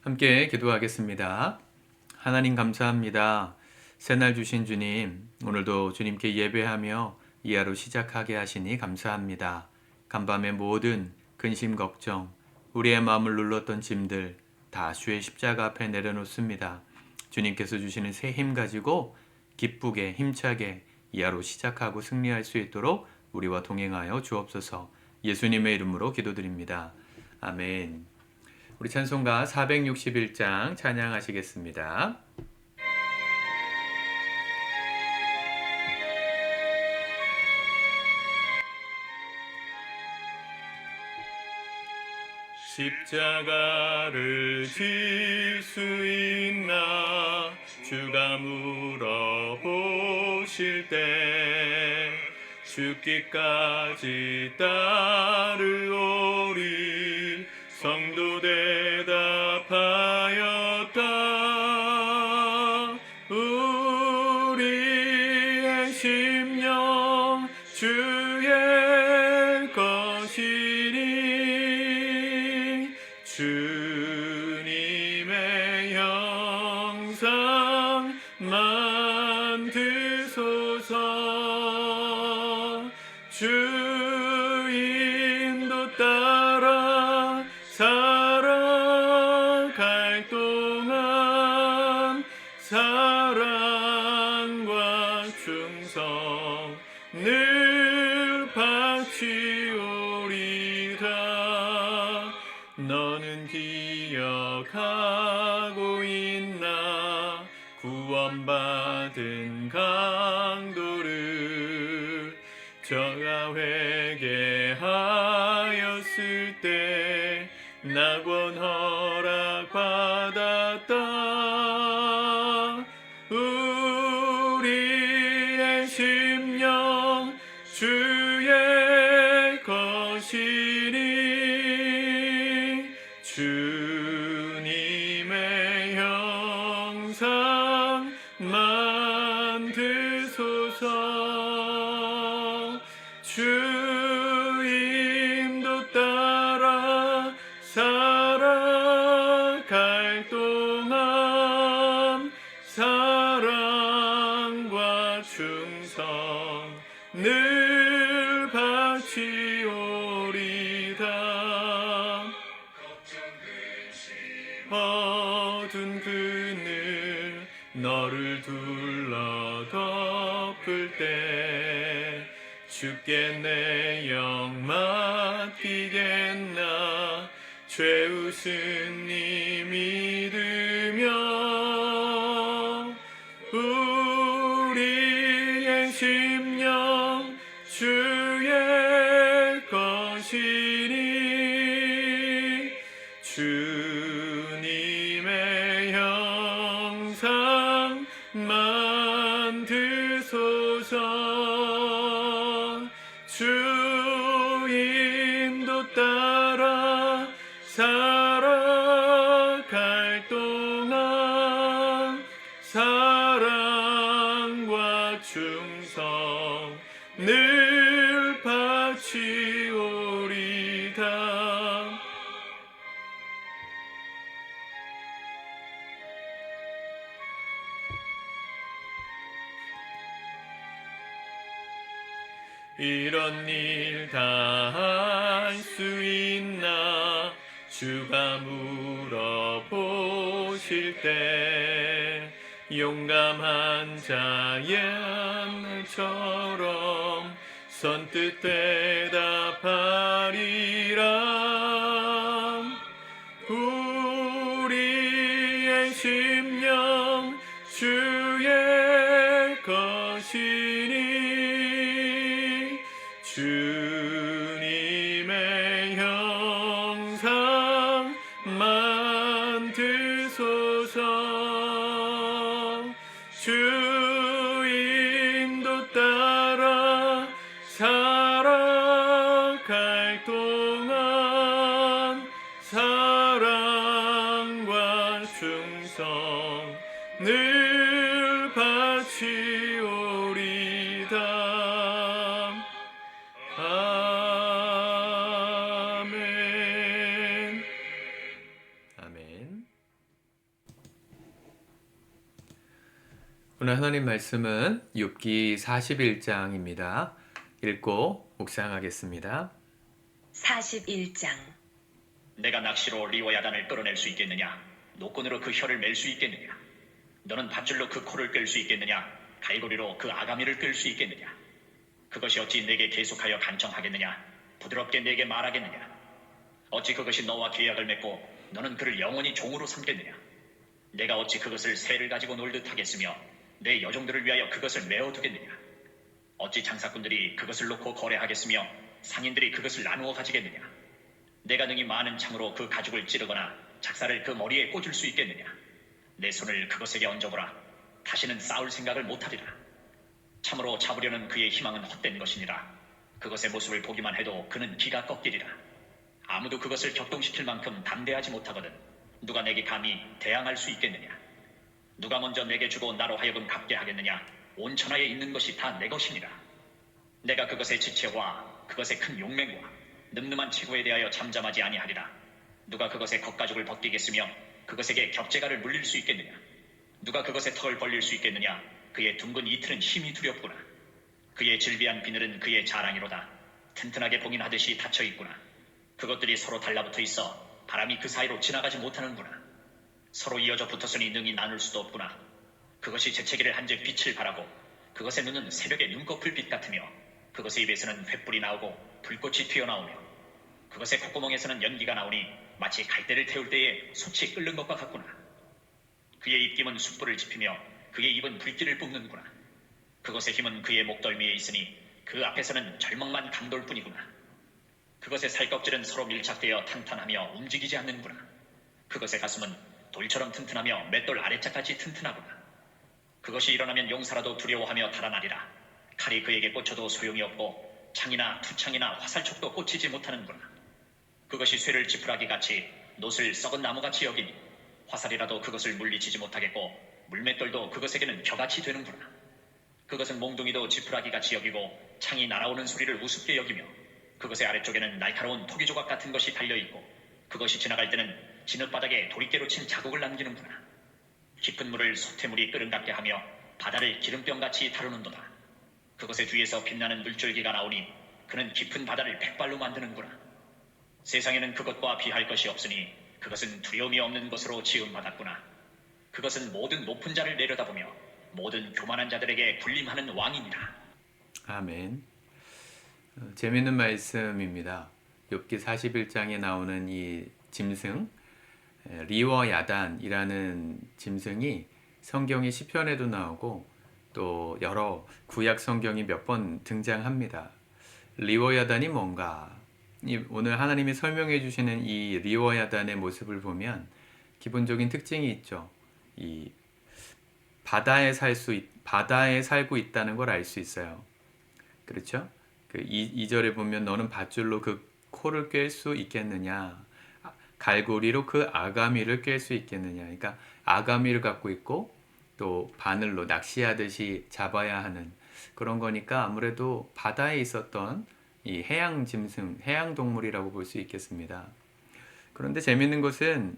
함께 기도하겠습니다. 하나님 감사합니다. 새날 주신 주님, 오늘도 주님께 예배하며 이 하루 시작하게 하시니 감사합니다. 간밤의 모든 근심 걱정, 우리의 마음을 눌렀던 짐들 다 주의 십자가 앞에 내려놓습니다. 주님께서 주시는 새 힘 가지고 기쁘게 힘차게 이 하루 시작하고 승리할 수 있도록 우리와 동행하여 주옵소서. 예수님의 이름으로 기도드립니다. 아멘. 우리 찬송가 461장 찬양하시겠습니다. 십자가를 질 수 있나 주가 물어보실 때 죽기까지 따르오리 성도 대답하였다. 우리의 심령 주의 것이니 주님의 형상 만드소서. 주 인도 따라 살아갈 동안 사랑과 충성 늘 바치오리다. 너는 기억하고 있나 구원받은 강도를 저가 회개하였을 때 낙원 허락받았다. 우리의 심령 주의 것이니 주님의 형상 만드소서. 주 인도 따라 살아갈 동안 사랑과 충성 늘 바치오리다. 어두운 그늘 너를 둘러 덮을 때 주께 내 영 맡기겠나 죄우신 이 믿으며. 우리의 심령 주의 것이니 주님의 형상 만드소서. 주 인도 따라 살아갈 동안 사랑과 충성 늘 바치오리다. 이런 일 다 할 수 있나 주가 물어보실 때 용감한 자연처럼 선뜻 대답하리라. 우리의 심령 주의 것이니 주님의 형상 만드소서. 주 인도 따라 살아갈 동안 사랑과 충성 늘 바치오리다. 아멘. 아멘. 오늘 하나님 말씀은 욥기 41장입니다. 읽고 묵상하겠습니다. 41장. 내가 낚시로 리워야단을 끌어낼 수 있겠느냐? 노끈으로 그 혀를 맬 수 있겠느냐? 너는 밧줄로 그 코를 끌 수 있겠느냐? 갈고리로 그 아가미를 끌 수 있겠느냐? 그것이 어찌 내게 계속하여 간청하겠느냐? 부드럽게 내게 말하겠느냐? 어찌 그것이 너와 계약을 맺고 너는 그를 영원히 종으로 삼겠느냐? 내가 어찌 그것을 새를 가지고 놀듯 하겠으며 내 여종들을 위하여 그것을 메어두겠느냐? 어찌 장사꾼들이 그것을 놓고 거래하겠으며 상인들이 그것을 나누어 가지겠느냐? 내가 능히 많은 창으로 그 가죽을 찌르거나 작사를 그 머리에 꽂을 수 있겠느냐? 내 손을 그것에게 얹어보라. 다시는 싸울 생각을 못하리라. 참으로 잡으려는 그의 희망은 헛된 것이니라. 그것의 모습을 보기만 해도 그는 기가 꺾이리라. 아무도 그것을 격동시킬 만큼 담대하지 못하거든 누가 내게 감히 대항할 수 있겠느냐? 누가 먼저 내게 주고 나로 하여금 갚게 하겠느냐? 온 천하에 있는 것이 다 내 것이니라. 내가 그것의 지체와 그것의 큰 용맹과 늠름한 체구에 대하여 잠잠하지 아니하리라. 누가 그것의 겉가죽을 벗기겠으며 그것에게 겹재가를 물릴 수 있겠느냐? 누가 그것의 턱을 벌릴 수 있겠느냐? 그의 둥근 이틀은 힘이 두렵구나. 그의 질비한 비늘은 그의 자랑이로다. 튼튼하게 봉인하듯이 닫혀있구나. 그것들이 서로 달라붙어 있어 바람이 그 사이로 지나가지 못하는구나. 서로 이어져 붙었으니 능히 나눌 수도 없구나. 그것이 재채기를 한즉 빛을 발하고 그것의 눈은 새벽의 눈꺼풀 빛 같으며 그것의 입에서는 횃불이 나오고 불꽃이 튀어나오며 그것의 콧구멍에서는 연기가 나오니 마치 갈대를 태울 때에 솥이 끓는 것과 같구나. 그의 입김은 숯불을 지피며 그의 입은 불길을 뿜는구나. 그것의 힘은 그의 목덜미에 있으니 그 앞에서는 절망만 강돌 뿐이구나. 그것의 살껍질은 서로 밀착되어 탄탄하며 움직이지 않는구나. 그것의 가슴은 돌처럼 튼튼하며 맷돌 아래짝같이 튼튼하구나. 그것이 일어나면 용사라도 두려워하며 달아나리라. 칼이 그에게 꽂혀도 소용이 없고 창이나 투창이나 화살촉도 꽂히지 못하는구나. 그것이 쇠를 지푸라기같이 놋을 썩은 나무같이 여기니 화살이라도 그것을 물리치지 못하겠고 물맷돌도 그것에게는 벼같이 되는구나. 그것은 몽둥이도 지푸라기같이 여기고 창이 날아오는 소리를 우습게 여기며 그것의 아래쪽에는 날카로운 토기조각 같은 것이 달려있고 그것이 지나갈 때는 진흙바닥에 도리깨로 친 자국을 남기는구나. 깊은 물을 소태물이 끓음답게 하며 바다를 기름병같이 다루는도다. 그것의 뒤에서 빛나는 물줄기가 나오니 그는 깊은 바다를 백발로 만드는구나. 세상에는 그것과 비할 것이 없으니 그것은 두려움이 없는 것으로 지음받았구나. 그것은 모든 높은 자를 내려다보며 모든 교만한 자들에게 군림하는 왕이니라. 아멘. 재미있는 말씀입니다. 욥기 41장에 나오는 이 짐승 리워야단이라는 짐승이 성경의 시편에도 나오고 또 여러 구약 성경이 몇 번 등장합니다. 리워야단이 뭔가? 오늘 하나님이 설명해 주시는 이 리워야단의 모습을 보면 기본적인 특징이 있죠. 이 바다에 살고 있다는 걸 알 수 있어요. 그렇죠? 그 2절에 보면 너는 밧줄로 그 코를 꿰 수 있겠느냐? 갈고리로 그 아가미를 꿰 수 있겠느냐? 그러니까 아가미를 갖고 있고 또 바늘로 낚시하듯이 잡아야 하는 그런 거니까 아무래도 바다에 있었던 이 해양 짐승, 해양 동물이라고 볼 수 있겠습니다. 그런데 재밌는 것은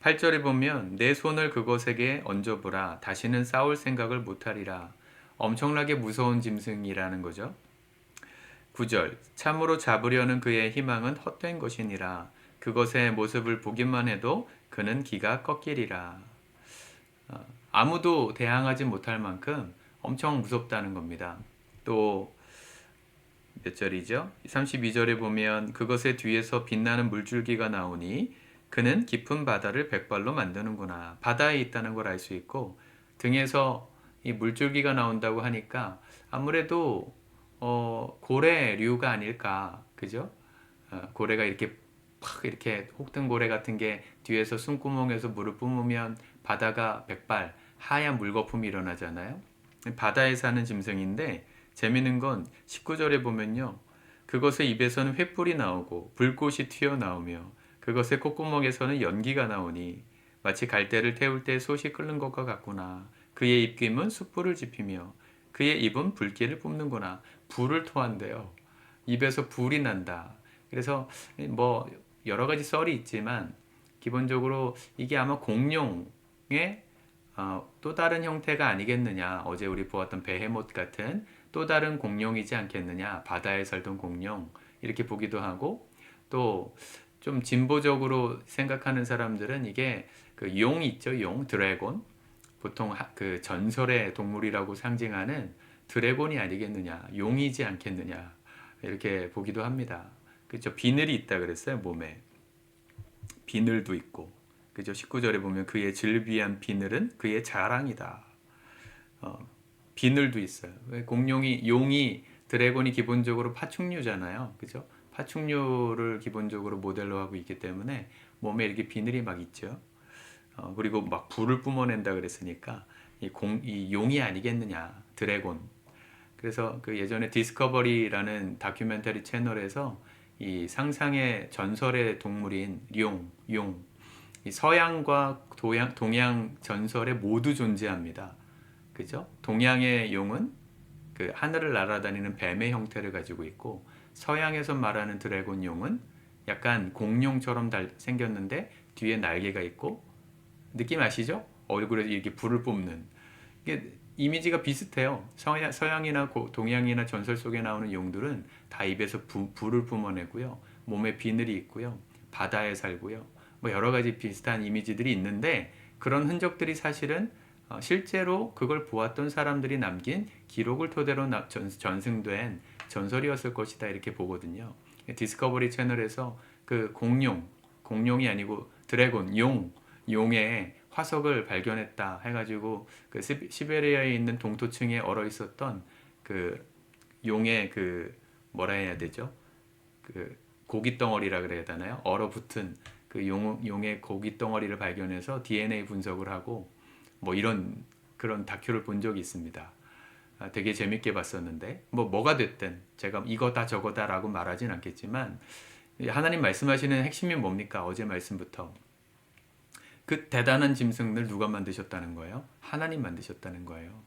8절에 보면 내 손을 그것에게 얹어보라. 다시는 싸울 생각을 못하리라. 엄청나게 무서운 짐승이라는 거죠. 9절 참으로 잡으려는 그의 희망은 헛된 것이니라. 그것의 모습을 보기만 해도 그는 기가 꺾이리라. 아무도 대항하지 못할 만큼 엄청 무섭다는 겁니다. 또 몇 절이죠? 32절에 보면 그것의 뒤에서 빛나는 물줄기가 나오니 그는 깊은 바다를 백발로 만드는구나. 바다에 있다는 걸 알 수 있고 등에서 이 물줄기가 나온다고 하니까 아무래도 고래류가 아닐까, 그죠? 고래가 이렇게 팍 이렇게 혹등고래 같은 게 뒤에서 숨구멍에서 물을 뿜으면 바다가 백발 하얀 물거품이 일어나잖아요. 바다에 사는 짐승인데 재밌는 건 19절에 보면요. 그것의 입에서는 횃불이 나오고 불꽃이 튀어나오며 그것의 콧구멍에서는 연기가 나오니 마치 갈대를 태울 때 솥이 끓는 것과 같구나. 그의 입김은 숯불을 지피며 그의 입은 불길을 뿜는구나. 불을 토한대요. 입에서 불이 난다. 그래서 뭐 여러 가지 썰이 있지만 기본적으로 이게 아마 공룡의 또 다른 형태가 아니겠느냐. 어제 우리 보았던 베헤못 같은 또 다른 공룡이지 않겠느냐. 바다에 살던 공룡. 이렇게 보기도 하고 또 좀 진보적으로 생각하는 사람들은 이게 그 용 있죠. 용, 드래곤. 보통 그 전설의 동물이라고 상징하는 드래곤이 아니겠느냐. 용이지 않겠느냐. 이렇게 보기도 합니다. 그렇죠. 비늘이 있다 그랬어요. 몸에. 비늘도 있고. 그죠? 19절에 보면 그의 즐비한 비늘은 그의 자랑이다. 비늘도 있어요. 용이, 드래곤이 기본적으로 파충류잖아요. 그죠? 파충류를 기본적으로 모델로 하고 있기 때문에 몸에 이렇게 비늘이 막 있죠. 그리고 막 불을 뿜어낸다 그랬으니까 이 용이 아니겠느냐. 드래곤. 그래서 그 예전에 디스커버리라는 다큐멘터리 채널에서 이 상상의 전설의 동물인 용, 이 서양과 동양 전설에 모두 존재합니다. 그죠? 동양의 용은 그 하늘을 날아다니는 뱀의 형태를 가지고 있고 서양에서 말하는 드래곤 용은 약간 공룡처럼 생겼는데 뒤에 날개가 있고 느낌 아시죠? 얼굴에 이렇게 불을 뿜는 이게 이미지가 비슷해요. 서양이나 동양이나 전설 속에 나오는 용들은 다 입에서 불을 뿜어내고요. 몸에 비늘이 있고요. 바다에 살고요. 뭐 여러 가지 비슷한 이미지들이 있는데 그런 흔적들이 사실은 실제로 그걸 보았던 사람들이 남긴 기록을 토대로 전승된 전설이었을 것이다 이렇게 보거든요. 디스커버리 채널에서 그 공룡이 아니고 드래곤, 용의 화석을 발견했다 해가지고 그 시베리아에 있는 동토층에 얼어 있었던 그 용의 그 뭐라 해야 되죠? 그 고기 덩어리라 그래야 되나요? 얼어붙은 그 용의 고기 덩어리를 발견해서 DNA 분석을 하고 뭐 이런 그런 다큐를 본 적이 있습니다. 되게 재밌게 봤었는데 뭐가 됐든 제가 이거다 저거다라고 말하진 않겠지만 하나님 말씀하시는 핵심이 뭡니까? 어제 말씀부터 그 대단한 짐승들 누가 만드셨다는 거예요? 하나님 만드셨다는 거예요.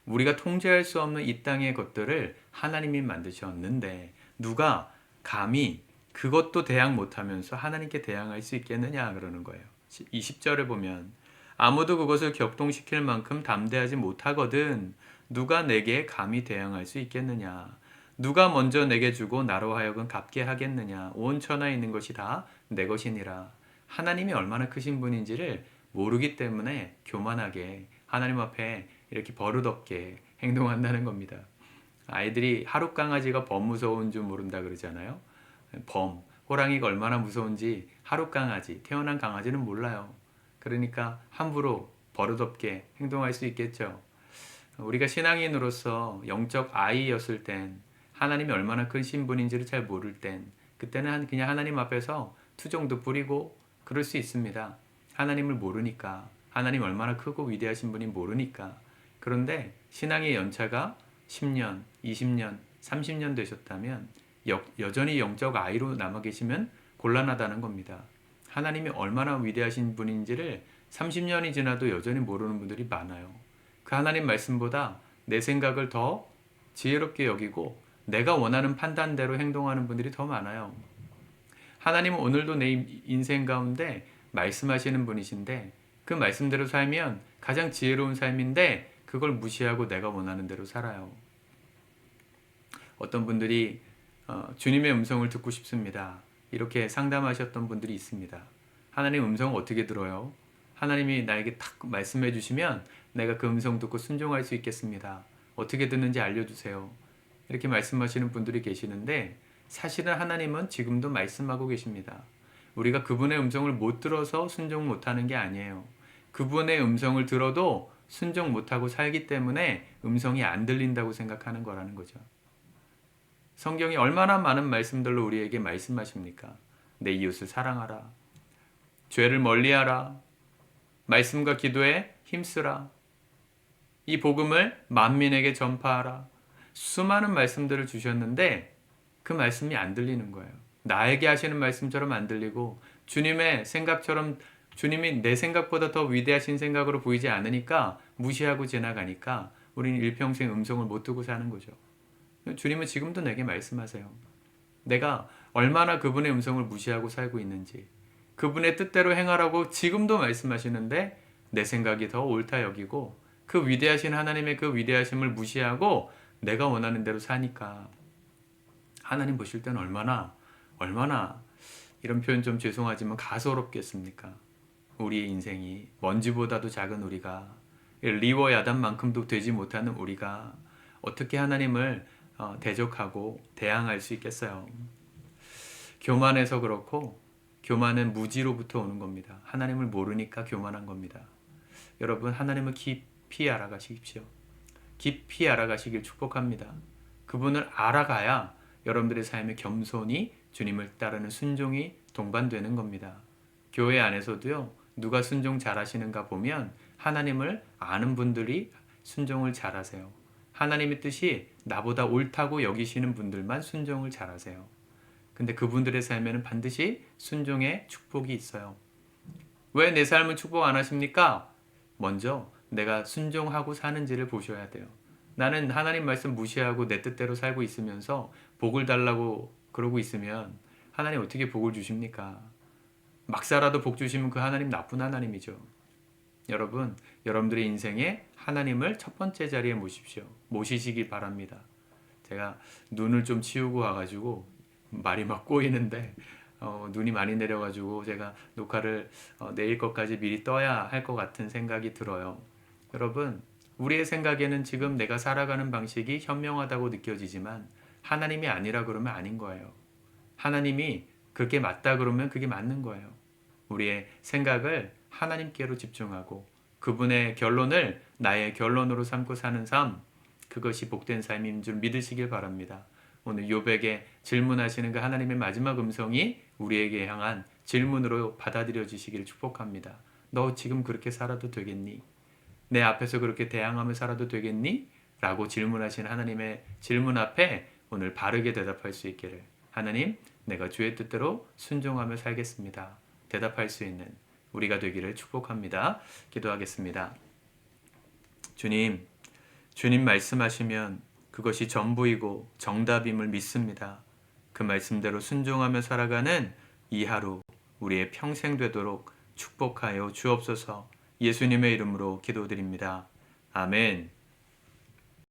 우리가 통제할 수 없는 이 땅의 것들을 하나님이 만드셨는데 누가 감히 그것도 대항 못하면서 하나님께 대항할 수 있겠느냐 그러는 거예요. 20절에 보면 아무도 그것을 격동시킬 만큼 담대하지 못하거든 누가 내게 감히 대항할 수 있겠느냐. 누가 먼저 내게 주고 나로 하여금 갚게 하겠느냐. 온 천하에 있는 것이 다 내 것이니라. 하나님이 얼마나 크신 분인지를 모르기 때문에 교만하게 하나님 앞에 이렇게 버릇없게 행동한다는 겁니다. 아이들이 하루 강아지가 범 무서운 줄 모른다 그러잖아요. 호랑이가 얼마나 무서운지 하루 강아지, 태어난 강아지는 몰라요. 그러니까 함부로 버릇없게 행동할 수 있겠죠. 우리가 신앙인으로서 영적 아이였을 땐 하나님이 얼마나 크신 분인지를 잘 모를 땐 그때는 그냥 하나님 앞에서 투정도 부리고 그럴 수 있습니다. 하나님을 모르니까 하나님 얼마나 크고 위대하신 분이 모르니까. 그런데 신앙의 연차가 10년, 20년, 30년 되셨다면 여전히 영적 아이로 남아 계시면 곤란하다는 겁니다. 하나님이 얼마나 위대하신 분인지를 30년이 지나도 여전히 모르는 분들이 많아요. 그 하나님 말씀보다 내 생각을 더 지혜롭게 여기고 내가 원하는 판단대로 행동하는 분들이 더 많아요. 하나님은 오늘도 내 인생 가운데 말씀하시는 분이신데 그 말씀대로 살면 가장 지혜로운 삶인데 그걸 무시하고 내가 원하는 대로 살아요. 어떤 분들이 주님의 음성을 듣고 싶습니다. 이렇게 상담하셨던 분들이 있습니다. 하나님 음성을 어떻게 들어요? 하나님이 나에게 탁 말씀해 주시면 내가 그 음성 듣고 순종할 수 있겠습니다. 어떻게 듣는지 알려주세요. 이렇게 말씀하시는 분들이 계시는데 사실은 하나님은 지금도 말씀하고 계십니다. 우리가 그분의 음성을 못 들어서 순종 못하는 게 아니에요. 그분의 음성을 들어도 순종 못하고 살기 때문에 음성이 안 들린다고 생각하는 거라는 거죠. 성경이 얼마나 많은 말씀들로 우리에게 말씀하십니까? 내 이웃을 사랑하라. 죄를 멀리하라. 말씀과 기도에 힘쓰라. 이 복음을 만민에게 전파하라. 수많은 말씀들을 주셨는데 그 말씀이 안 들리는 거예요. 나에게 하시는 말씀처럼 안 들리고 주님의 생각처럼 주님이 내 생각보다 더 위대하신 생각으로 보이지 않으니까 무시하고 지나가니까 우리는 일평생 음성을 못 듣고 사는 거죠. 주님은 지금도 내게 말씀하세요. 내가 얼마나 그분의 음성을 무시하고 살고 있는지 그분의 뜻대로 행하라고 지금도 말씀하시는데 내 생각이 더 옳다 여기고 그 위대하신 하나님의 그 위대하심을 무시하고 내가 원하는 대로 사니까 하나님 보실 때는 얼마나 이런 표현 좀 죄송하지만 가소롭겠습니까? 우리의 인생이 먼지보다도 작은 우리가 리워 야단만큼도 되지 못하는 우리가 어떻게 하나님을 대적하고 대항할 수 있겠어요? 교만해서 그렇고 교만은 무지로부터 오는 겁니다. 하나님을 모르니까 교만한 겁니다. 여러분 하나님을 깊이 알아가십시오. 깊이 알아가시길 축복합니다. 그분을 알아가야 여러분들의 삶에 겸손히 주님을 따르는 순종이 동반되는 겁니다. 교회 안에서도요. 누가 순종 잘하시는가 보면 하나님을 아는 분들이 순종을 잘하세요. 하나님의 뜻이 나보다 옳다고 여기시는 분들만 순종을 잘하세요. 근데 그분들의 삶에는 반드시 순종의 축복이 있어요. 왜 내 삶을 축복 안 하십니까? 먼저 내가 순종하고 사는지를 보셔야 돼요. 나는 하나님 말씀 무시하고 내 뜻대로 살고 있으면서 복을 달라고 그러고 있으면 하나님 어떻게 복을 주십니까? 막 살아도 복 주시면 그 하나님 나쁜 하나님이죠. 여러분, 여러분들의 인생에 하나님을 첫 번째 자리에 모십시오. 모시시기 바랍니다. 제가 눈을 좀 치우고 와가지고 말이 막 꼬이는데 눈이 많이 내려가지고 제가 녹화를 내일 것까지 미리 떠야 할 것 같은 생각이 들어요. 여러분, 우리의 생각에는 지금 내가 살아가는 방식이 현명하다고 느껴지지만 하나님이 아니라 그러면 아닌 거예요. 하나님이 그게 맞다 그러면 그게 맞는 거예요. 우리의 생각을 하나님께로 집중하고 그분의 결론을 나의 결론으로 삼고 사는 삶, 그것이 복된 삶인 줄 믿으시길 바랍니다. 오늘 욥에게 질문하시는 그 하나님의 마지막 음성이 우리에게 향한 질문으로 받아들여지시기를 축복합니다. 너 지금 그렇게 살아도 되겠니? 내 앞에서 그렇게 대항하며 살아도 되겠니? 라고 질문하신 하나님의 질문 앞에 오늘 바르게 대답할 수 있기를, 하나님, 내가 주의 뜻대로 순종하며 살겠습니다, 대답할 수 있는 우리가 되기를 축복합니다. 기도하겠습니다. 주님 말씀하시면 그것이 전부이고 정답임을 믿습니다. 그 말씀대로 순종하며 살아가는 이 하루 우리의 평생 되도록 축복하여 주옵소서. 예수님의 이름으로 기도드립니다. 아멘.